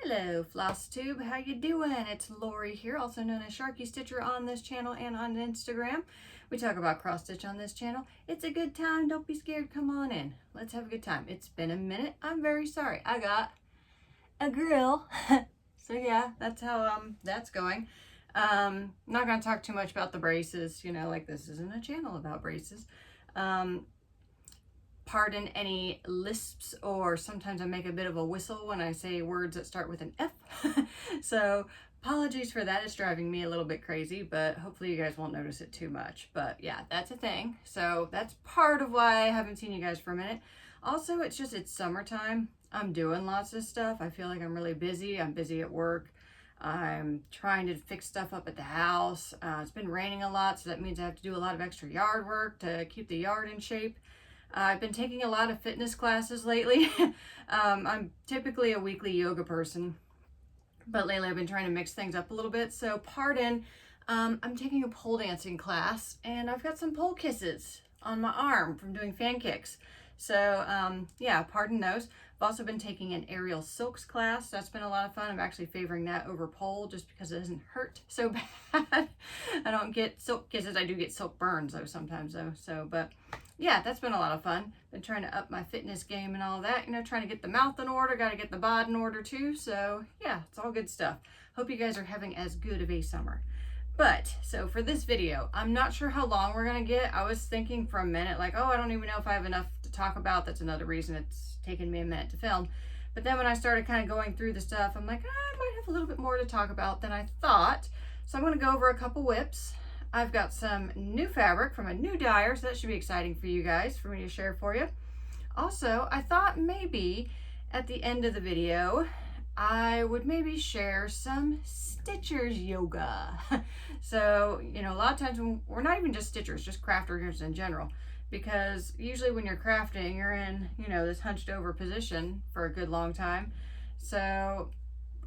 Hello Flosstube, how you doing? It's Lori here, also known as Sharky Stitcher on this channel and on Instagram. We talk about cross stitch on this channel. It's a good time, don't be scared, come on in. Let's have a good time. It's been a minute, I'm very sorry. I got a grill. So yeah, that's how that's going. Not gonna talk too much about the braces, you know, like this isn't a channel about braces. Pardon any lisps, or sometimes I make a bit of a whistle when I say words that start with an F. So apologies for that. It's driving me a little bit crazy, but hopefully you guys won't notice it too much. But yeah, that's a thing. So that's part of why I haven't seen you guys for a minute. Also, it's summertime. I'm doing lots of stuff. I feel like I'm really busy. I'm busy at work. I'm trying to fix stuff up at the house. It's been raining a lot, so that means I have to do a lot of extra yard work to keep the yard in shape. I've been taking a lot of fitness classes lately. I'm typically a weekly yoga person, but lately I've been trying to mix things up a little bit. So pardon, I'm taking a pole dancing class, and I've got some pole kisses on my arm from doing fan kicks. So yeah, pardon those. I've also been taking an aerial silks class. That's been a lot of fun. I'm actually favoring that over pole just because it doesn't hurt so bad. I don't get silk kisses. I do get silk burns though sometimes though. So, but yeah, that's been a lot of fun. Been trying to up my fitness game and all that, you know, trying to get the mouth in order, got to get the bod in order too. So yeah, it's all good stuff. Hope you guys are having as good of a summer. But so for this video, I'm not sure how long we're going to get. I was thinking for a minute, like, oh, I don't even know if I have enough to talk about. That's another reason it's taken me a minute to film. But then when I started kind of going through the stuff, I'm like, I might have a little bit more to talk about than I thought. So I'm going to go over a couple WIPs. I've got some new fabric from a new dyer, so that should be exciting for you guys, for me to share for you. Also, I thought maybe at the end of the video, I would maybe share some Stitchers yoga. So, you know, a lot of times when we're not even just Stitchers, just crafters in general, because usually when you're crafting, you're in, you know, this hunched over position for a good long time. So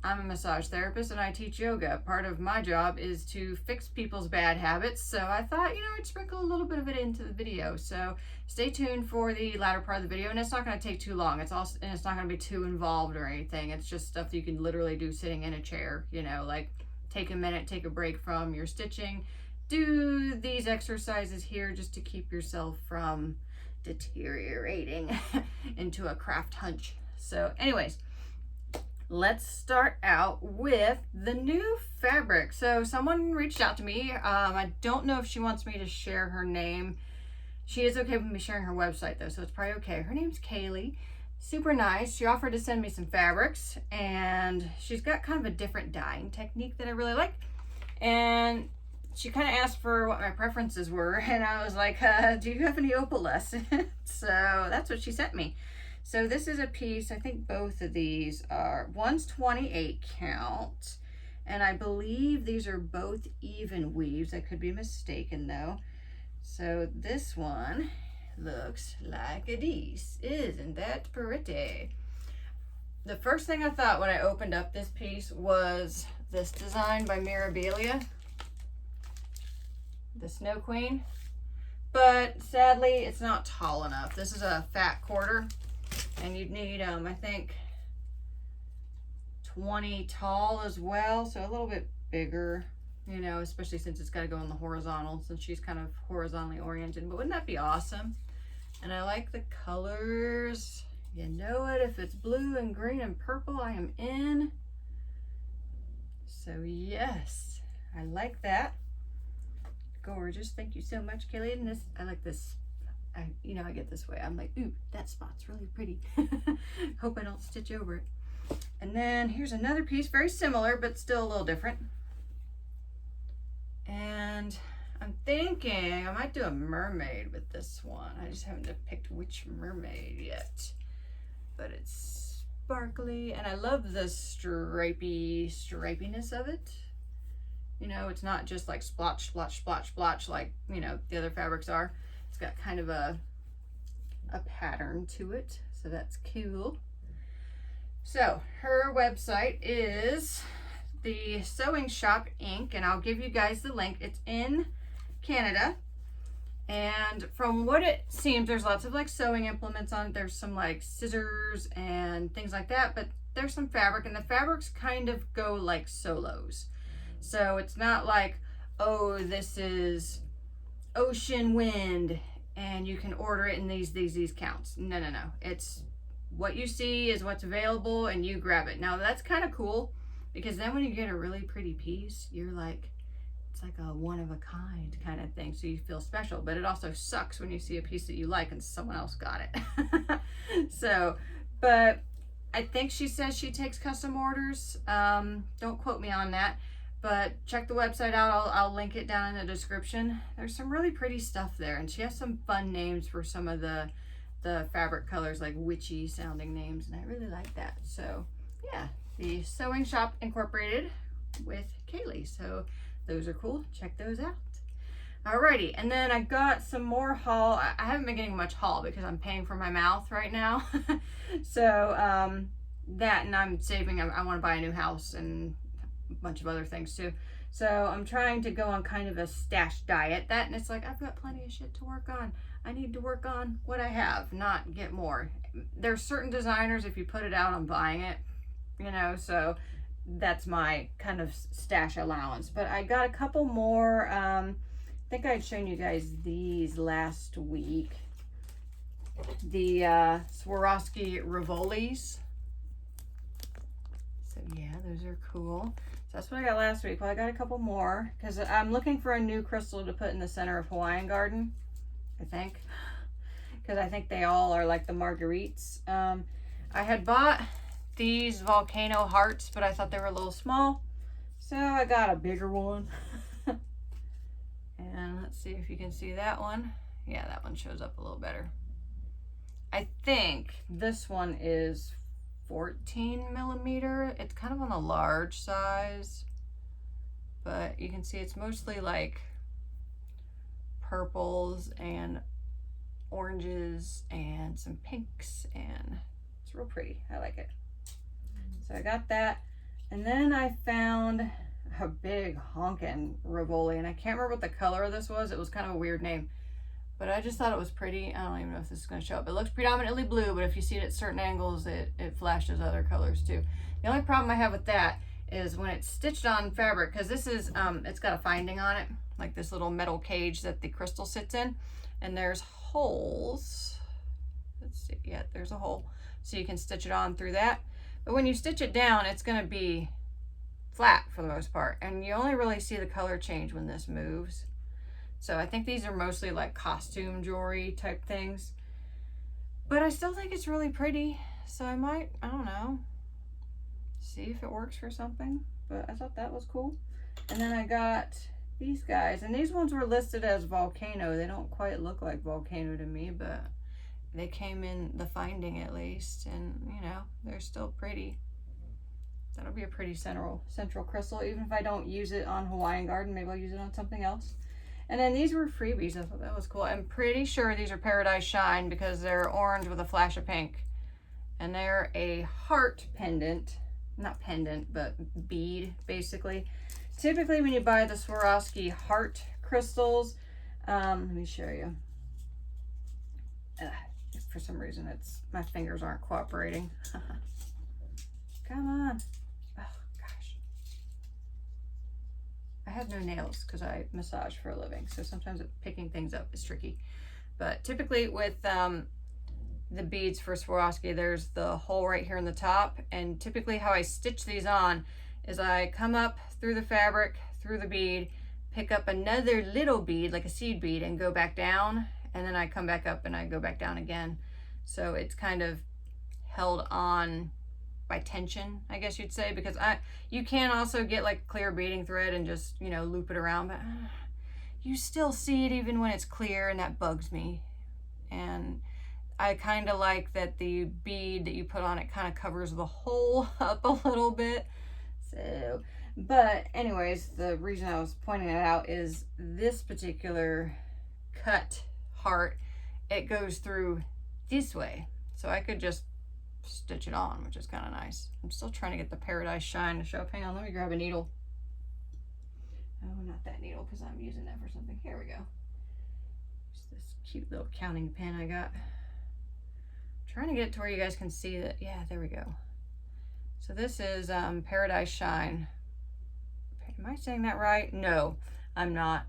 I'm a massage therapist and I teach yoga. Part of my job is to fix people's bad habits. So I thought, you know, I'd sprinkle a little bit of it into the video. So stay tuned for the latter part of the video, and it's not going to take too long. It's also, and it's not going to be too involved or anything. It's just stuff that you can literally do sitting in a chair, you know, like take a minute, take a break from your stitching. Do these exercises here just to keep yourself from deteriorating into a craft hunch. So anyways, let's start out with the new fabric. So someone reached out to me. I don't know if she wants me to share her name. She is okay with me sharing her website though, so it's probably okay. Her name's Kayli. Super nice. She offered to send me some fabrics, and she's got kind of a different dyeing technique that I really like. And she kind of asked for what my preferences were, and I was like, do you have any opalescent? So that's what she sent me. So this is a piece, I think both of these are, one's 28 count, and I believe these are both even weaves. I could be mistaken though. So this one looks like this. Isn't that pretty? The first thing I thought when I opened up this piece was this design by Mirabilia, the Snow Queen, but sadly it's not tall enough. This is a fat quarter, and you'd need I think 20 tall as well, so a little bit bigger, you know, especially since it's got to go in the horizontal, since she's kind of horizontally oriented. But wouldn't that be awesome? And I like the colors, you know it. If it's blue and green and purple, I am in. So yes, I like that. Gorgeous. Thank you so much, Kayli. And this, I like this. You know, I get this way. I'm like, ooh, that spot's really pretty. Hope I don't stitch over it. And then here's another piece, very similar, but still a little different. And I'm thinking I might do a mermaid with this one. I just haven't picked which mermaid yet. But it's sparkly, and I love the stripiness of it. You know, it's not just like splotch, splotch, splotch, splotch like, you know, the other fabrics are. It's got kind of a pattern to it, so that's cool. So her website is the Sewing Shop Inc., and I'll give you guys the link. It's in Canada, and from what it seems, there's lots of like sewing implements on it. There's some like scissors and things like that, but there's some fabric, and the fabrics kind of go like solos. So it's not like, oh, this is ocean wind and you can order it in these counts. No, no, no. It's what you see is what's available and you grab it. Now that's kind of cool, because then when you get a really pretty piece, you're like, it's like a one of a kind kind of thing. So you feel special, but it also sucks when you see a piece that you like and someone else got it. So, but I think she says she takes custom orders. Don't quote me on that, but check the website out. I'll link it down in the description. There's some really pretty stuff there, and she has some fun names for some of the fabric colors, like witchy sounding names, and I really like that. So yeah, the Sewing Shop Incorporated with Kayli. So those are cool. Check those out. Alrighty, and then I got some more haul. I haven't been getting much haul because I'm paying for my mouth right now. So that, and I'm saving. I want to buy a new house and a bunch of other things too. So I'm trying to go on kind of a stash diet. That, and it's like, I've got plenty of shit to work on. I need to work on what I have, not get more. There's certain designers, if you put it out, I'm buying it, you know, so that's my kind of stash allowance. But I got a couple more. I think I had shown you guys these last week. The Swarovski Rivolis. So yeah, those are cool. So that's what I got last week. Well, I got a couple more because I'm looking for a new crystal to put in the center of Hawaiian Garden, I think. Because I think they all are like the marguerites. I had bought these volcano hearts, but I thought they were a little small. So I got a bigger one. And let's see if you can see that one. Yeah, that one shows up a little better. I think this one is 14 millimeter. It's kind of on the large size, but you can see it's mostly like purples and oranges and some pinks, and it's real pretty. I like it. So I got that. And then I found a big honkin' Rivoli, and I can't remember what the color of this was. It was kind of a weird name, but I just thought it was pretty. I don't even know if this is going to show up. It looks predominantly blue, but if you see it at certain angles, it flashes other colors too. The only problem I have with that is when it's stitched on fabric, because this is, it's got a finding on it, like this little metal cage that the crystal sits in, and there's holes. Let's see, yeah, there's a hole. So you can stitch it on through that. But when you stitch it down, it's going to be flat for the most part, and you only really see the color change when this moves. So I think these are mostly like costume jewelry type things, but I still think it's really pretty. So I might, I don't know, see if it works for something, but I thought that was cool. And then I got these guys, and these ones were listed as volcano. They don't quite look like volcano to me, but they came in the finding at least, and you know, they're still pretty. That'll be a pretty central crystal. Even if I don't use it on Hawaiian Garden, maybe I'll use it on something else. And then these were freebies. I thought that was cool. I'm pretty sure these are Paradise Shine because they're orange with a flash of pink. And they're a heart pendant. Not pendant, but bead, basically. Typically, when you buy the Swarovski heart crystals, let me show you. For some reason, my fingers aren't cooperating. Come on. Oh, gosh. I have no nails because I massage for a living, so sometimes picking things up is tricky. But typically with the beads for Swarovski, there's the hole right here in the top, and typically how I stitch these on is I come up through the fabric, through the bead, pick up another little bead, like a seed bead, and go back down, and then I come back up and I go back down again. So it's kind of held on by tension, I guess you'd say, because you can also get like clear beading thread and just, you know, loop it around, but you still see it even when it's clear, and that bugs me. And I kind of like that the bead that you put on it kind of covers the hole up a little bit. So, but anyways, the reason I was pointing it out is this particular cut heart, it goes through this way, so I could just stitch it on, which is kind of nice. I'm still trying to get the Paradise Shine to show up. Hang on, let me grab a needle. Oh, not that needle, because I'm using that for something. Here we go. Just this cute little counting pen I got. I'm trying to get it to where you guys can see that. Yeah, there we go. So this is Paradise Shine. Am I saying that right? No, I'm not.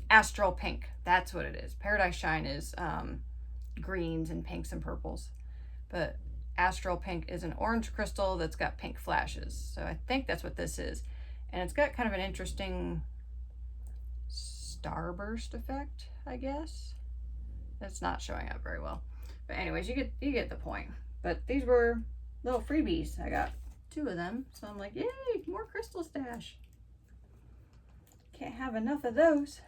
Astral Pink, that's what it is. Paradise Shine is greens and pinks and purples, but Astral Pink is an orange crystal that's got pink flashes. So I think that's what this is. And it's got kind of an interesting starburst effect, I guess. It's not showing up very well. But anyways, you get the point. But these were little freebies. I got 2 of them. So I'm like, yay, more crystal stash. Can't have enough of those.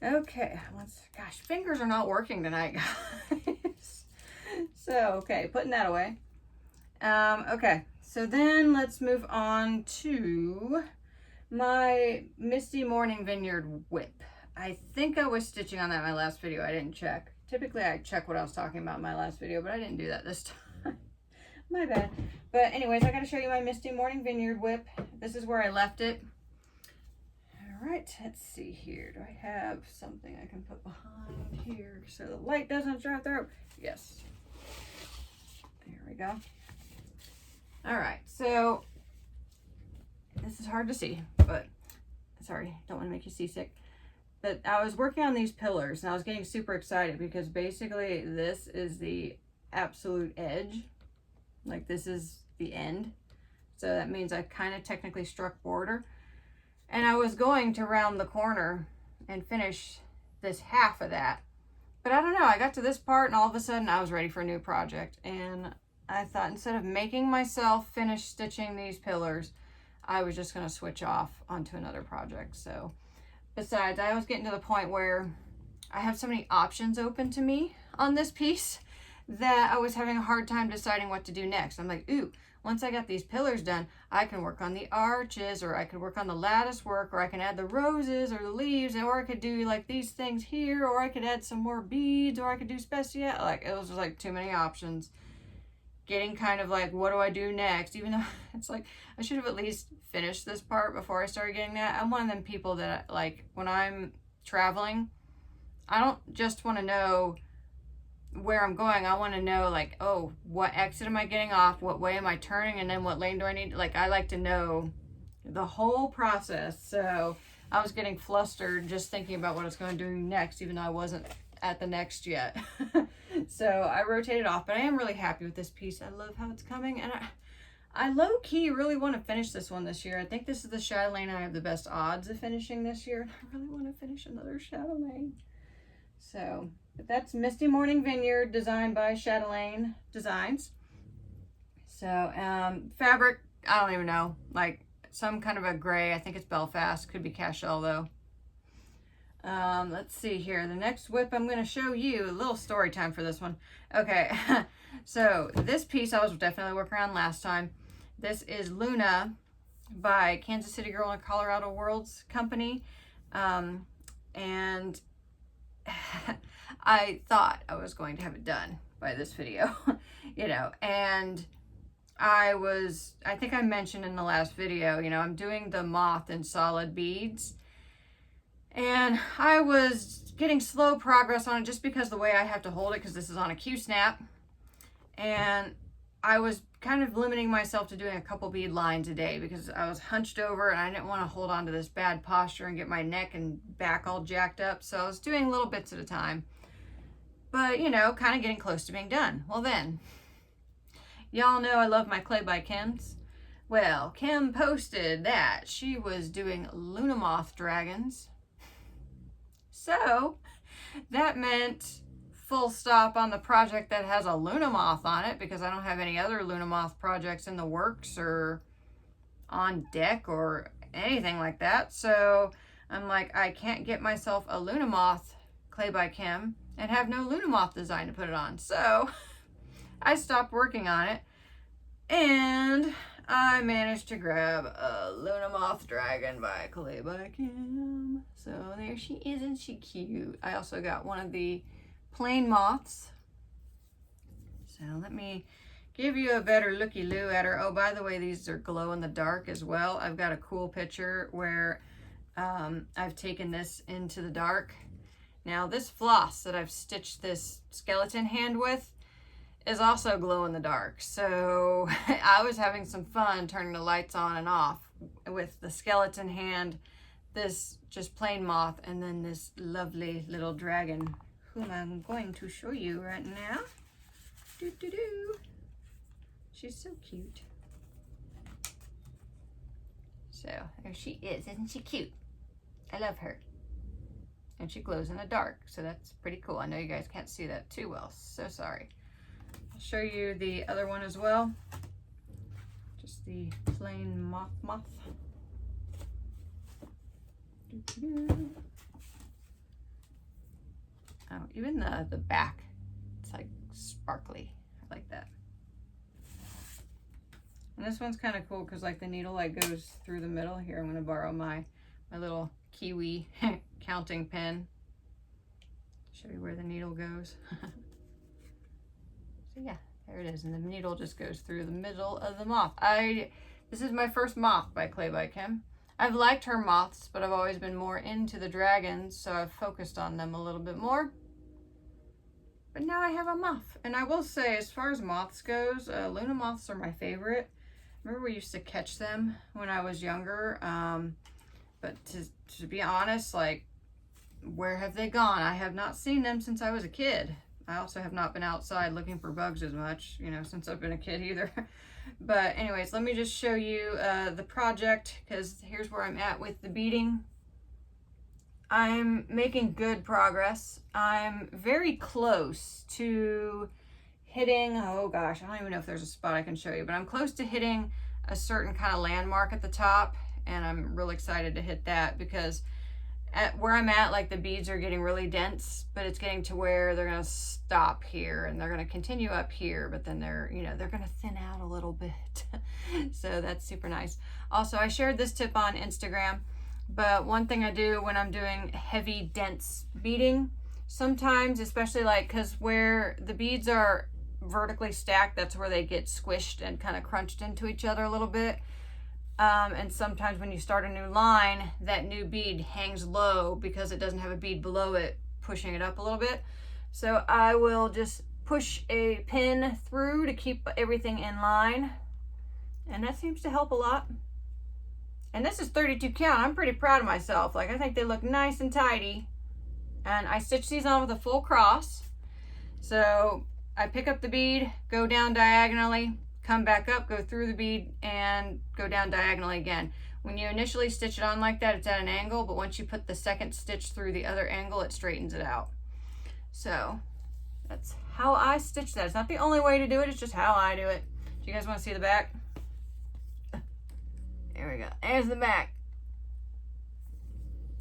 Okay, gosh, fingers are not working tonight, guys. So, okay, putting that away. Okay, so then let's move on to my Misty Morning Vineyard whip. I think I was stitching on that in my last video. I didn't check. Typically, I check what I was talking about in my last video, but I didn't do that this time. My bad. But anyways, I got to show you my Misty Morning Vineyard whip. This is where I left it. All right, let's see here. Do I have something I can put behind here so the light doesn't drive through? Yes. There we go. All right, so this is hard to see, but sorry, don't want to make you seasick. But I was working on these pillars and I was getting super excited because basically this is the absolute edge. Like this is the end. So that means I kind of technically struck border. And I was going to round the corner and finish this half of that. But I don't know, I got to this part and all of a sudden I was ready for a new project. And I thought instead of making myself finish stitching these pillars, I was just going to switch off onto another project. So besides, I was getting to the point where I have so many options open to me on this piece that I was having a hard time deciding what to do next. I'm like, ooh, once I got these pillars done, I can work on the arches, or I could work on the lattice work, or I can add the roses or the leaves, or I could do like these things here, or I could add some more beads, or I could do special. Like it was just like too many options. Getting kind of like, what do I do next? Even though it's like, I should have at least finished this part before I started getting that. I'm one of them people that like, when I'm traveling, I don't just want to know where I'm going. I want to know like, oh, what exit am I getting off? What way am I turning? And then what lane do I need? Like, I like to know the whole process. So I was getting flustered just thinking about what I was going to do next, even though I wasn't at the next yet. So I rotated off, but I am really happy with this piece. I love how it's coming, and I low-key really want to finish this one this year. I think this is the Chatelaine I have the best odds of finishing this year. I really want to finish another Chatelaine. So, but that's Misty Morning Vineyard, designed by Chatelaine Designs. So, fabric, I don't even know, like some kind of a gray. I think it's Belfast, could be Cashel though. Let's see here. The next whip I'm going to show you, a little story time for this one. Okay, so this piece I was definitely working on last time. This is Luna by Kansas City Girl and Colorado Worlds Company. And I thought I was going to have it done by this video, you know, and I think I mentioned in the last video, you know, I'm doing the moth in solid beads. And I was getting slow progress on it just because the way I have to hold it, because this is on a Q-snap. And I was kind of limiting myself to doing a couple bead lines a day because I was hunched over and I didn't want to hold on to this bad posture and get my neck and back all jacked up. So I was doing little bits at a time. But, you know, kind of getting close to being done. Well then, y'all know I love my Clay by Kim's. Well, Kim posted that she was doing Luna Moth dragons. So that meant full stop on the project that has a Luna Moth on it, because I don't have any other Luna Moth projects in the works or on deck or anything like that. So I'm like, I can't get myself a Luna Moth Clay by Kim and have no Luna Moth design to put it on. So I stopped working on it, and I managed to grab a Luna Moth Dragon by Clay by Kim. So there she is, isn't she cute? I also got one of the plain moths. So let me give you a better looky-loo at her. Oh, by the way, these are glow in the dark as well. I've got a cool picture where I've taken this into the dark. Now this floss that I've stitched this skeleton hand with is also glow in the dark. So I was having some fun turning the lights on and off with the skeleton hand, this just plain moth, and then this lovely little dragon whom I'm going to show you right now. She's so cute. So there she is. Isn't she cute? I love her. And she glows in the dark, so that's pretty cool. I know you guys can't see that too well, so sorry. I'll show you the other one as well. Just the plain moth. Oh, even the back, it's like sparkly. I like that. And this one's kind of cool because like the needle like goes through the middle. Here, I'm going to borrow my little kiwi counting pen. Show you where the needle goes. So yeah, there it is. And the needle just goes through the middle of the moth. This is my first moth by Clay by Kim. I've liked her moths, but I've always been more into the dragons, so I've focused on them a little bit more. But now I have a moth. And I will say, as far as moths goes, Luna moths are my favorite. I remember we used to catch them when I was younger. But to be honest, like, where have they gone? I have not seen them since I was a kid. I also have not been outside looking for bugs as much, you know, since I've been a kid either. But anyways, let me just show you the project, because here's where I'm at with the beading. I'm making good progress. I'm very close to hitting, oh gosh, I don't even know if there's a spot I can show you, but I'm close to hitting a certain kind of landmark at the top, and I'm real excited to hit that because at where I'm at, like the beads are getting really dense, but it's getting to where they're gonna stop here and they're gonna continue up here, but then they're, you know, they're gonna thin out a little bit. So that's super nice. Also, I shared this tip on Instagram, but one thing I do when I'm doing heavy, dense beading, sometimes, especially like, cause where the beads are vertically stacked, that's where they get squished and kind of crunched into each other a little bit. And sometimes when you start a new line, that new bead hangs low because it doesn't have a bead below it pushing it up a little bit. So I will just push a pin through to keep everything in line. And that seems to help a lot. And this is 32 count. I'm pretty proud of myself. Like, I think they look nice and tidy. And I stitch these on with a full cross. So I pick up the bead, go down diagonally, come back up, go through the bead, and go down diagonally again. When you initially stitch it on like that, it's at an angle, but once you put the second stitch through the other angle, it straightens it out. So that's how I stitch that. It's not the only way to do it, it's just how I do it. Do you guys want to see the back? There we go. There's the back.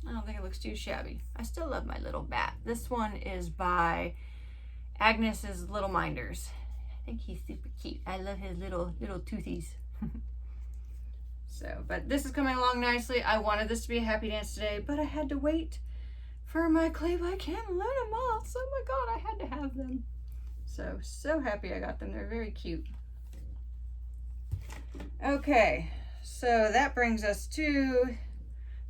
I don't think it looks too shabby. I still love my little bat. This one is by Agnes's Little Minders. I think he's super cute. I love his little toothies. So, but this is coming along nicely. I wanted this to be a happy dance today, but I had to wait for my Clay by Kim Luna moths. Oh my God, I had to have them. So happy I got them. They're very cute. Okay, so that brings us to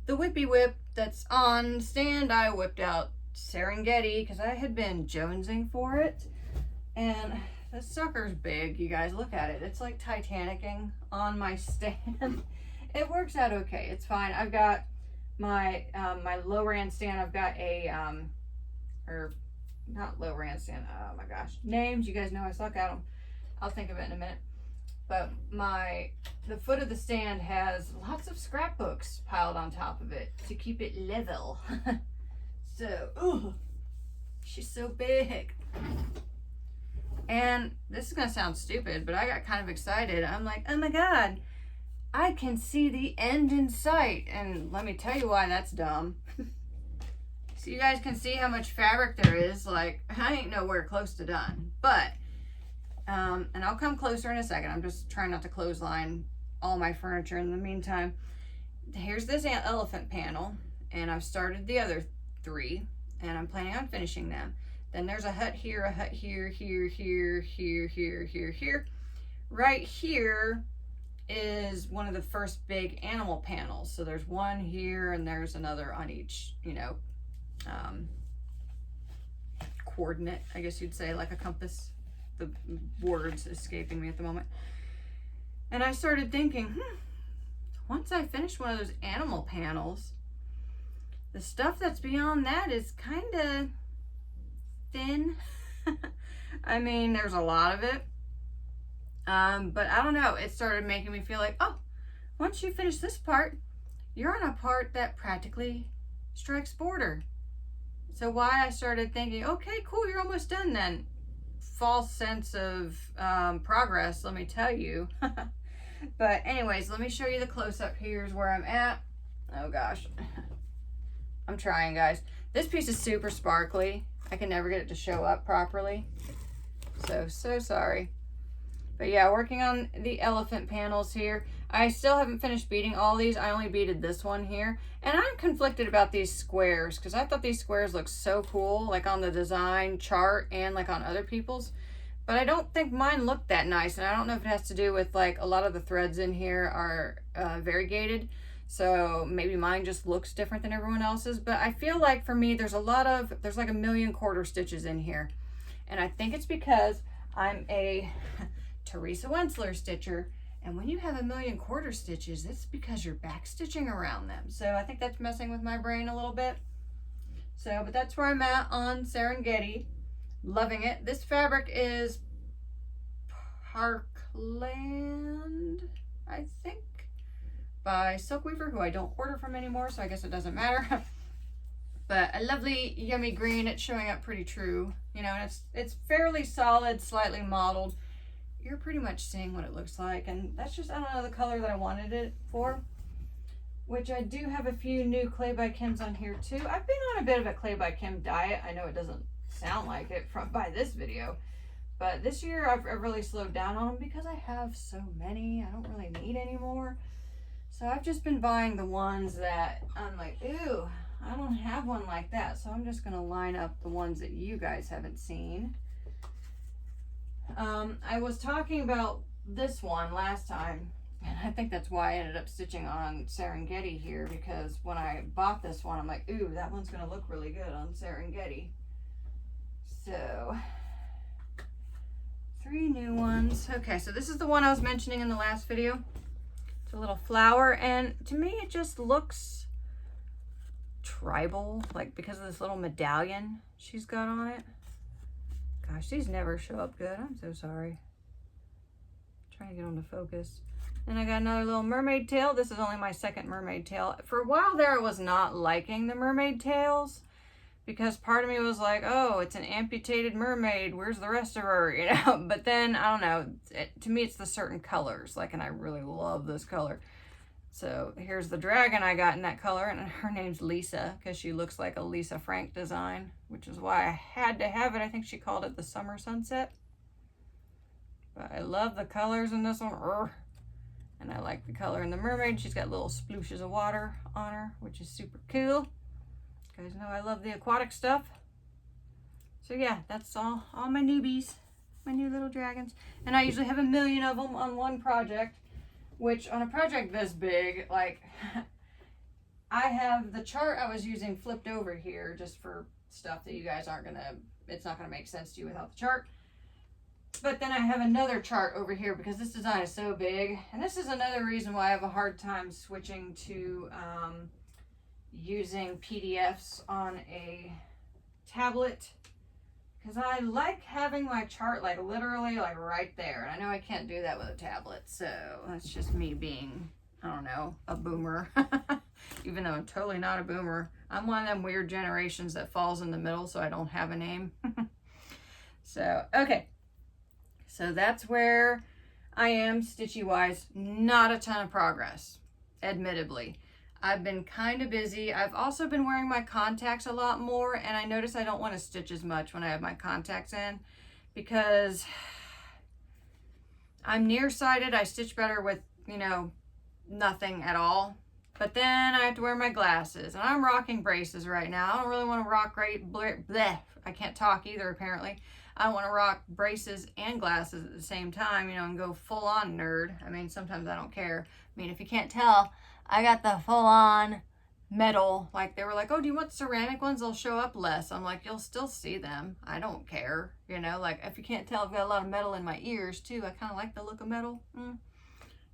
the Whippy Whip that's on stand. I whipped out Serengeti because I had been jonesing for it. And this sucker's big, you guys. Look at it. It's like Titanicing on my stand. It works out okay. It's fine. I've got my my low rand stand. I've got a or not low rand stand. Oh my gosh, names. You guys know I suck at them. I'll think of it in a minute. But the foot of the stand has lots of scrapbooks piled on top of it to keep it level. So, ooh, she's so big. And this is gonna sound stupid, but I got kind of excited. I'm like, oh my God, I can see the end in sight. And let me tell you why that's dumb. So you guys can see how much fabric there is. Like, I ain't nowhere close to done. But, and I'll come closer in a second. I'm just trying not to clothesline all my furniture in the meantime. Here's this elephant panel, and I've started the other 3, and I'm planning on finishing them. Then there's a hut here, here, here, here, here, here, here. Right here is one of the first big animal panels. So there's one here and there's another on each, you know, coordinate, I guess you'd say, like a compass. the words escaping me at the moment. And I started thinking, once I finish one of those animal panels, the stuff that's beyond that is kind of thin. I mean, there's a lot of it. But I don't know, it started making me feel like, oh, once you finish this part, you're on a part that practically strikes border. So why I started thinking, okay, cool, you're almost done then. False sense of progress, let me tell you. But anyways, let me show you the close-up. Here's where I'm at. Oh gosh. I'm trying, guys. This piece is super sparkly. I can never get it to show up properly. So sorry. But yeah, working on the elephant panels here. I still haven't finished beading all these. I only beaded this one here. And I'm conflicted about these squares because I thought these squares looked so cool, like on the design chart and like on other people's. But I don't think mine looked that nice. And I don't know if it has to do with like a lot of the threads in here are variegated. So maybe mine just looks different than everyone else's. But I feel like for me, there's like 1,000,000 quarter stitches in here. And I think it's because I'm a Teresa Wentzler stitcher, and when you have 1,000,000 quarter stitches, it's because you're back stitching around them. So I think that's messing with my brain a little bit. So, but that's where I'm at on Serengeti. Loving it. This fabric is Parkland, I think, by Silkweaver, who I don't order from anymore, so I guess it doesn't matter. But a lovely yummy green. It's showing up pretty true, you know, and it's fairly solid, slightly mottled. You're pretty much seeing what it looks like, and that's just, I don't know, the color that I wanted it for, which I do have a few new Clay by Kims on here too. I've been on a bit of a Clay by Kim diet. I know it doesn't sound like it by this video, but this year I've really slowed down on them because I have so many. I don't really need any more. So I've just been buying the ones that I'm like, ooh, I don't have one like that. So I'm just gonna line up the ones that you guys haven't seen. I was talking about this one last time, and I think that's why I ended up stitching on Serengeti here, because when I bought this one, I'm like, ooh, that one's gonna look really good on Serengeti. So 3 new ones. Okay, so this is the one I was mentioning in the last video. It's a little flower, and to me it just looks tribal, like because of this little medallion she's got on it. Gosh, these never show up good. I'm so sorry. I'm trying to get them to focus. And I got another little mermaid tail. This is only my second mermaid tail. For a while there, I was not liking the mermaid tails because part of me was like, oh, it's an amputated mermaid. Where's the rest of her? You know, but then I don't know. To me, it's the certain colors. Like, and I really love this color. So here's the dragon I got in that color, and her name's Lisa because she looks like a Lisa Frank design, which is why I had to have it. I think she called it the Summer Sunset. But I love the colors in this one. And I like the color in the mermaid. She's got little splooshes of water on her, which is super cool. You guys know I love the aquatic stuff. So yeah, that's all my newbies, my new little dragons. And I usually have 1,000,000 of them on one project. Which on a project this big, like I have the chart I was using flipped over here just for stuff that you guys aren't gonna, it's not gonna make sense to you without the chart. But then I have another chart over here because this design is so big. And this is another reason why I have a hard time switching to using PDFs on a tablet. Because I like having my chart like literally like right there. And I know I can't do that with a tablet. So that's just me being, I don't know, a boomer. Even though I'm totally not a boomer. I'm one of them weird generations that falls in the middle so I don't have a name. So, okay. So that's where I am stitchy wise. Not a ton of progress, admittedly. I've been kind of busy. I've also been wearing my contacts a lot more, and I notice I don't want to stitch as much when I have my contacts in because I'm nearsighted. I stitch better with, you know, nothing at all. But then I have to wear my glasses, and I'm rocking braces right now. I don't really want to rock bleh. I can't talk either, apparently. I want to rock braces and glasses at the same time, you know, and go full on nerd. I mean, sometimes I don't care. I mean, if you can't tell, I got the full on metal. Like they were like, oh, do you want ceramic ones? They'll show up less. I'm like, you'll still see them. I don't care. You know, like if you can't tell, I've got a lot of metal in my ears too. I kind of like the look of metal.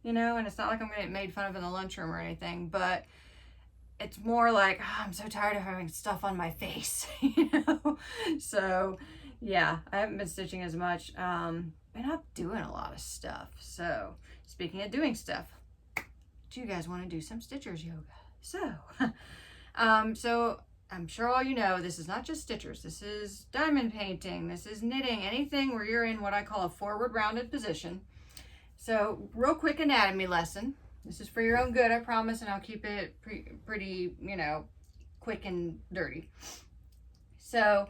You know, and it's not like I'm gonna get made fun of in the lunchroom or anything, but it's more like, oh, I'm so tired of having stuff on my face, you know? So yeah, I haven't been stitching as much. Been up doing a lot of stuff. So speaking of doing stuff, do you guys want to do some stitchers yoga? So, so I'm sure all you know, this is not just stitchers. This is diamond painting. This is knitting, anything where you're in what I call a forward rounded position. So real quick anatomy lesson. This is for your own good, I promise, and I'll keep it pretty, you know, quick and dirty. So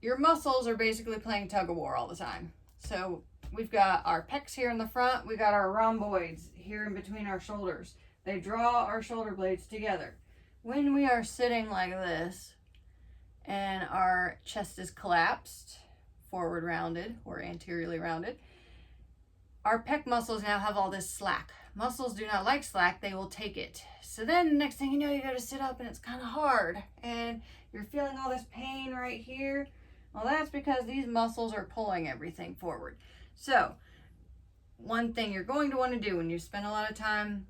your muscles are basically playing tug of war all the time. So we've got our pecs here in the front. We got our rhomboids here in between our shoulders. They draw our shoulder blades together. When we are sitting like this and our chest is collapsed, forward rounded or anteriorly rounded, our pec muscles now have all this slack. Muscles do not like slack, they will take it. So then next thing you know, you go to sit up and it's kind of hard and you're feeling all this pain right here. Well, that's because these muscles are pulling everything forward. So one thing you're going to want to do when you spend a lot of time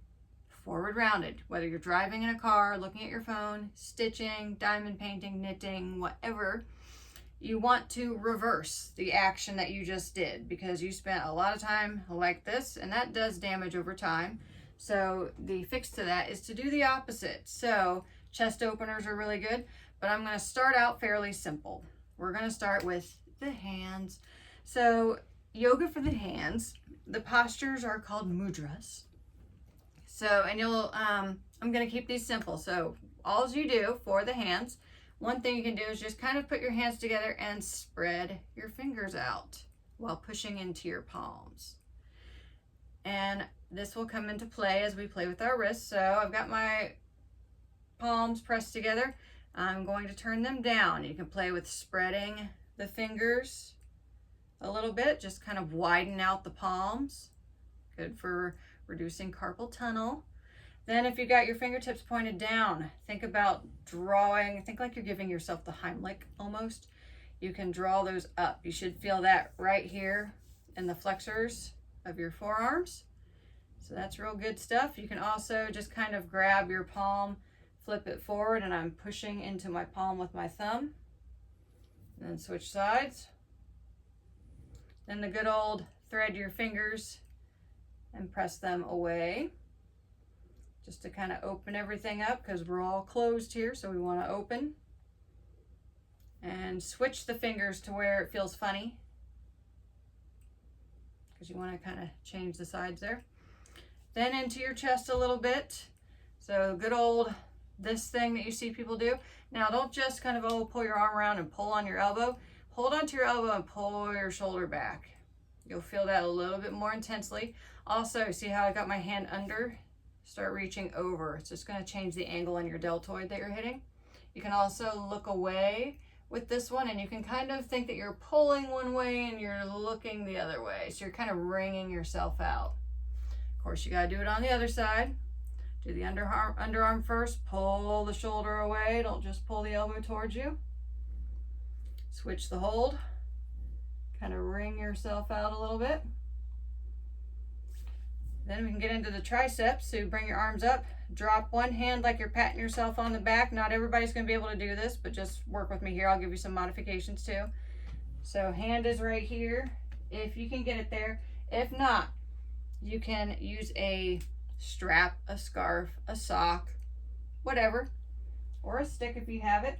forward rounded, whether you're driving in a car, looking at your phone, stitching, diamond painting, knitting, whatever, you want to reverse the action that you just did because you spent a lot of time like this and that does damage over time. So the fix to that is to do the opposite. So chest openers are really good, but I'm going to start out fairly simple. We're going to start with the hands. So yoga for the hands, the postures are called mudras. So, and you'll, I'm going to keep these simple. So all you do for the hands, one thing you can do is just kind of put your hands together and spread your fingers out while pushing into your palms. And this will come into play as we play with our wrists. So I've got my palms pressed together. I'm going to turn them down. You can play with spreading the fingers a little bit, just kind of widen out the palms. Good for reducing carpal tunnel. Then if you got your fingertips pointed down, think about drawing, think like you're giving yourself the Heimlich almost. You can draw those up. You should feel that right here in the flexors of your forearms. So that's real good stuff. You can also just kind of grab your palm, flip it forward, and I'm pushing into my palm with my thumb. And then switch sides. Then the good old thread your fingers and press them away. Just to kind of open everything up because we're all closed here, so we want to open. And switch the fingers to where it feels funny because you want to kind of change the sides there. Then into your chest a little bit. So good old this thing that you see people do. Now don't just kind of pull your arm around and pull on your elbow. Hold onto your elbow and pull your shoulder back. You'll feel that a little bit more intensely. Also, see how I got my hand under? Start reaching over. It's just going to change the angle on your deltoid that you're hitting. You can also look away with this one, and you can kind of think that you're pulling one way and you're looking the other way. So you're kind of wringing yourself out. Of course, you got to do it on the other side. Do the underarm first. Pull the shoulder away. Don't just pull the elbow towards you. Switch the hold. Kind of wring yourself out a little bit. Then we can get into the triceps. So bring your arms up, drop one hand like you're patting yourself on the back. Not everybody's going to be able to do this, but just work with me here. I'll give you some modifications too. So hand is right here, if you can get it there. If not, you can use a strap, a scarf, a sock, whatever, or a stick if you have it.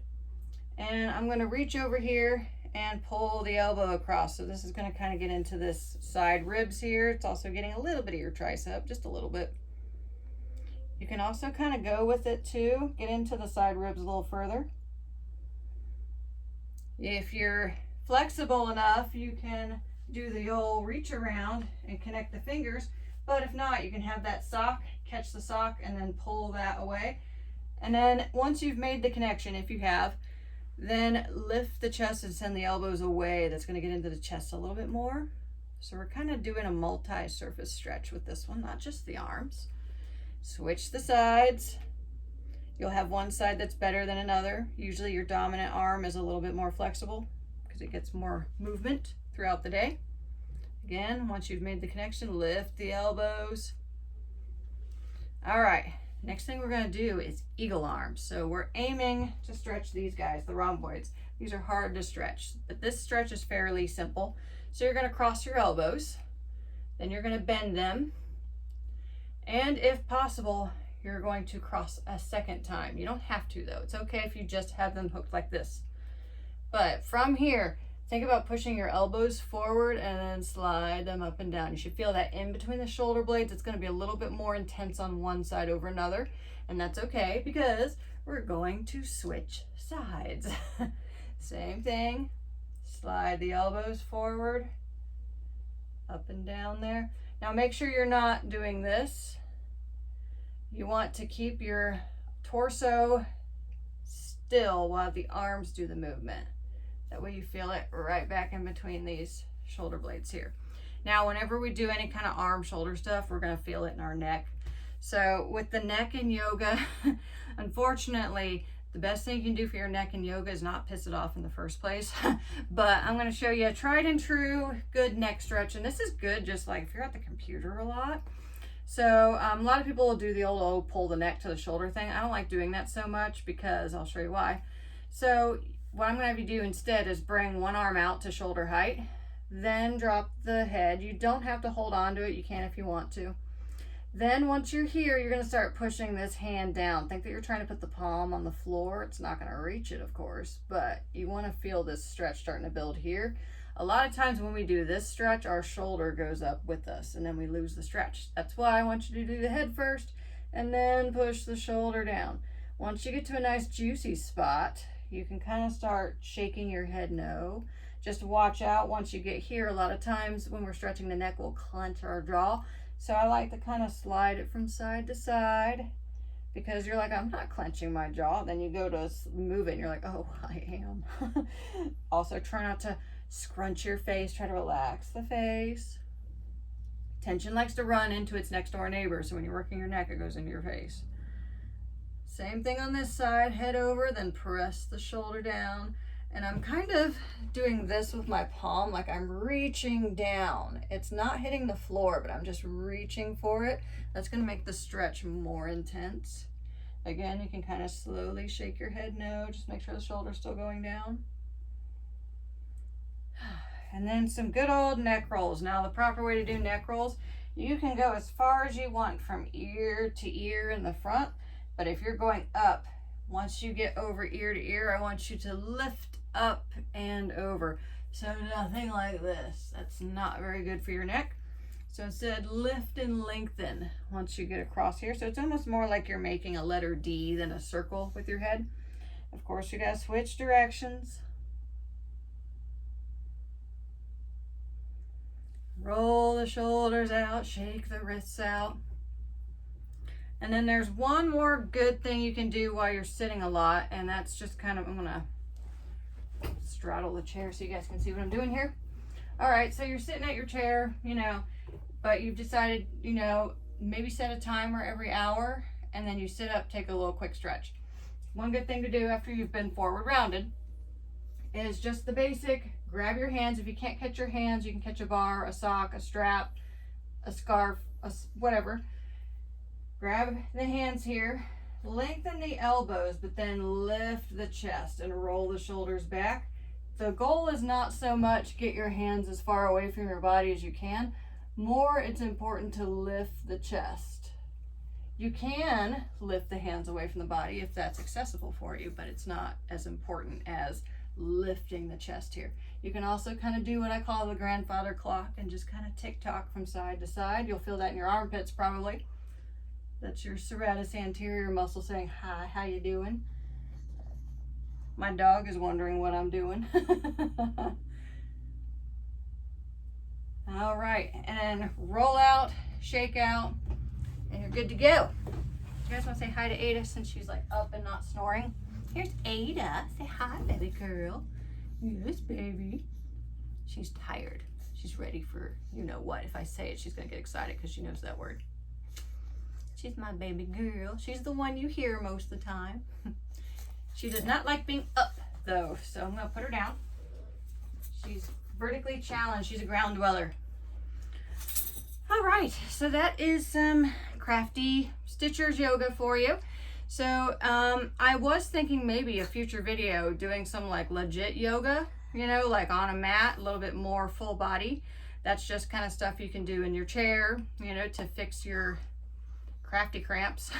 And I'm going to reach over here and pull the elbow across. So this is going to kind of get into this side ribs here. It's also getting a little bit of your tricep, just a little bit. You can also kind of go with it too, get into the side ribs a little further. If you're flexible enough, you can do the old reach around and connect the fingers. But if not, you can have that sock, catch the sock, and then pull that away. And then once you've made the connection, if you have, then lift the chest and send the elbows away. That's going to get into the chest a little bit more. So we're kind of doing a multi-surface stretch with this one, not just the arms. Switch the sides. You'll have one side that's better than another. Usually your dominant arm is a little bit more flexible because it gets more movement throughout the day. Again, once you've made the connection, lift the elbows. All right, next thing we're gonna do is eagle arms. So we're aiming to stretch these guys, the rhomboids. These are hard to stretch, but this stretch is fairly simple. So you're gonna cross your elbows, then you're gonna bend them, and if possible, you're going to cross a second time. You don't have to though. It's okay if you just have them hooked like this. But from here, think about pushing your elbows forward and then slide them up and down. You should feel that in between the shoulder blades. It's going to be a little bit more intense on one side over another. And that's okay because we're going to switch sides. Same thing. Slide the elbows forward, up and down there. Now make sure you're not doing this. You want to keep your torso still while the arms do the movement. That way you feel it right back in between these shoulder blades here. Now, whenever we do any kind of arm shoulder stuff, we're gonna feel it in our neck. So with the neck in yoga, unfortunately, the best thing you can do for your neck in yoga is not piss it off in the first place. But I'm gonna show you a tried and true good neck stretch. And this is good just like if you're at the computer a lot. So a lot of people will do the old pull the neck to the shoulder thing. I don't like doing that so much because I'll show you why. So what I'm going to have you do instead is bring one arm out to shoulder height, then drop the head. You don't have to hold on to it. You can if you want to. Then once you're here, you're going to start pushing this hand down. Think that you're trying to put the palm on the floor. It's not going to reach it, of course, but you want to feel this stretch starting to build here. A lot of times when we do this stretch, our shoulder goes up with us and then we lose the stretch. That's why I want you to do the head first and then push the shoulder down. Once you get to a nice juicy spot, you can kind of start shaking your head no. Just watch out once you get here. A lot of times when we're stretching the neck, we'll clench our jaw. So I like to kind of slide it from side to side because you're like, I'm not clenching my jaw. Then you go to move it and you're like, oh, I am. Also try not to scrunch your face, try to relax the face. Tension likes to run into its next door neighbor, so when you're working your neck, it goes into your face. Same thing on this side, head over, then press the shoulder down. And I'm kind of doing this with my palm, like I'm reaching down. It's not hitting the floor, but I'm just reaching for it. That's gonna make the stretch more intense. Again, you can kind of slowly shake your head no, just make sure the shoulder's still going down. And then some good old neck rolls. Now the proper way to do neck rolls, you can go as far as you want from ear to ear in the front, but if you're going up, once you get over ear to ear, I want you to lift up and over. So nothing like this. That's not very good for your neck. So instead, lift and lengthen once you get across here. So it's almost more like you're making a letter D than a circle with your head. Of course, you gotta switch directions. Roll the shoulders out, shake the wrists out. And then there's one more good thing you can do while you're sitting a lot, and that's just kind of, I'm gonna straddle the chair so you guys can see what I'm doing here. All right, so you're sitting at your chair, you know, but you've decided, you know, maybe set a timer every hour, and then you sit up, take a little quick stretch. One good thing to do after you've been forward rounded is just the basic. Grab your hands. If you can't catch your hands, you can catch a bar, a sock, a strap, a scarf, whatever. Grab the hands here, lengthen the elbows, but then lift the chest and roll the shoulders back. The goal is not so much get your hands as far away from your body as you can. More, it's important to lift the chest. You can lift the hands away from the body if that's accessible for you, but it's not as important as lifting the chest here. You can also kind of do what I call the grandfather clock and just kind of tick-tock from side to side. You'll feel that in your armpits probably. That's your serratus anterior muscle saying, hi, how you doing? My dog is wondering what I'm doing. All right, and roll out, shake out, and you're good to go. You guys want to say hi to Ada since she's like up and not snoring? Here's Ada. Say hi, baby girl. Yes, baby. She's tired. She's ready for you know what. If I say it, she's going to get excited because she knows that word. She's my baby girl. She's the one you hear most of the time. She does not like being up though, so I'm gonna put her down. She's vertically challenged. She's a ground dweller. All right, so that is some Crafty Stitchers yoga for you. So I was thinking maybe a future video doing some like legit yoga, you know, like on a mat, a little bit more full body. That's just kind of stuff you can do in your chair, you know, to fix your crafty cramps.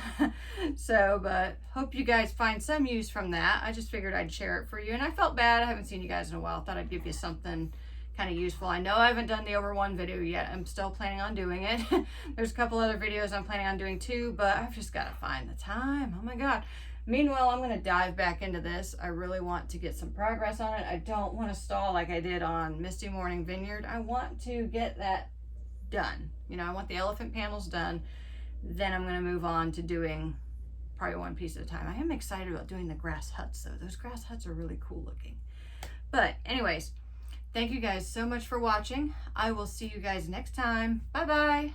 So, but hope you guys find some use from that. I just figured I'd share it for you, and I felt bad. I haven't seen you guys in a while. Thought I'd give you something kind of useful. I know I haven't done the over one video yet. I'm still planning on doing it. There's a couple other videos I'm planning on doing too, but I've just got to find the time. Oh my God. Meanwhile, I'm going to dive back into this. I really want to get some progress on it. I don't want to stall like I did on Misty Morning Vineyard. I want to get that done. You know, I want the elephant panels done. Then I'm going to move on to doing probably one piece at a time. I am excited about doing the grass huts though. Those grass huts are really cool looking. But anyways, thank you guys so much for watching. I will see you guys next time. Bye-bye.